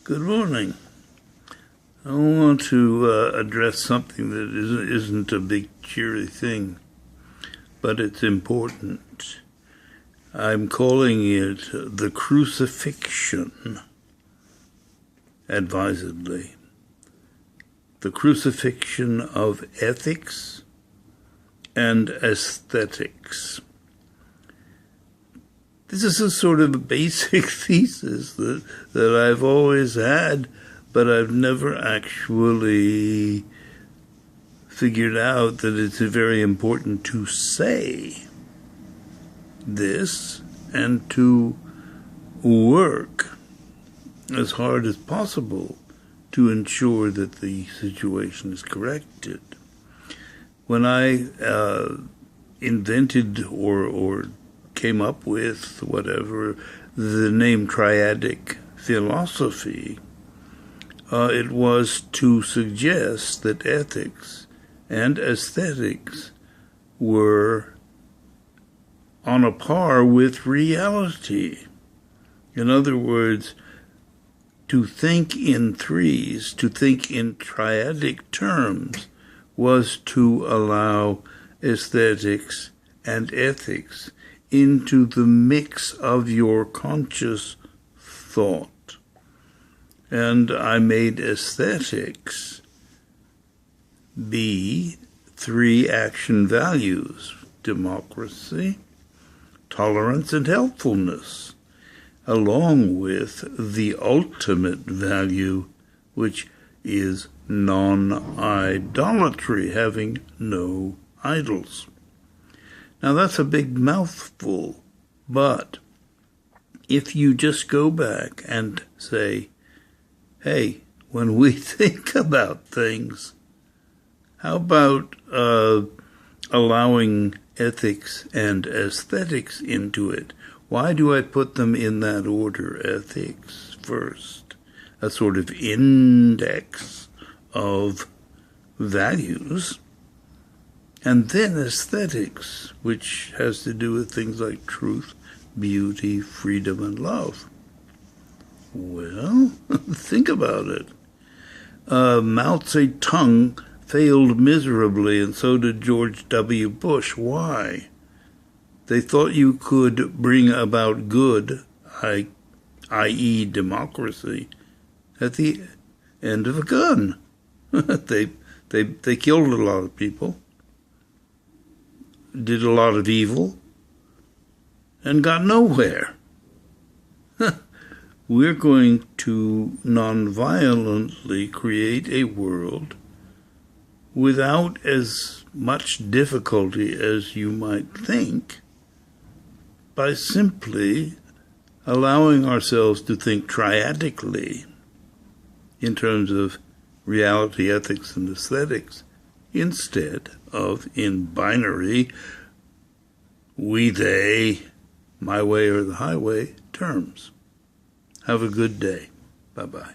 Good morning. I want to address something that isn't a big cheery thing, but it's important. I'm calling it the Crucifixion, advisedly. The Crucifixion of ethics and aesthetics. This is a sort of basic thesis that I've always had, but I've never actually figured out that it's very important to say this and to work as hard as possible to ensure that the situation is corrected. When I invented or came up with whatever the name Triadic Philosophy, it was to suggest that ethics and aesthetics were on a par with reality. In other words, to think in threes, to think in triadic terms, was to allow aesthetics and ethics into the mix of your conscious thought. And I made aesthetics be three action values: democracy, tolerance, and helpfulness, along with the ultimate value, which is non-idolatry, having no idols. Now that's a big mouthful, but if you just go back and say, hey, when we think about things, how about allowing ethics and aesthetics into it? Why do I put them in that order? Ethics first, a sort of index of values, and then aesthetics, which has to do with things like truth, beauty, freedom, and love. Well, think about it. Mao Zedong failed miserably, and so did George W. Bush. Why? They thought you could bring about good, i.e. democracy, at the end of a gun. They killed a lot of people, did a lot of evil, and got nowhere. We're going to nonviolently create a world without as much difficulty as you might think, by simply allowing ourselves to think triadically in terms of reality, ethics, and aesthetics, instead of in binary we, they, my way or the highway terms. Have a good day. Bye-bye.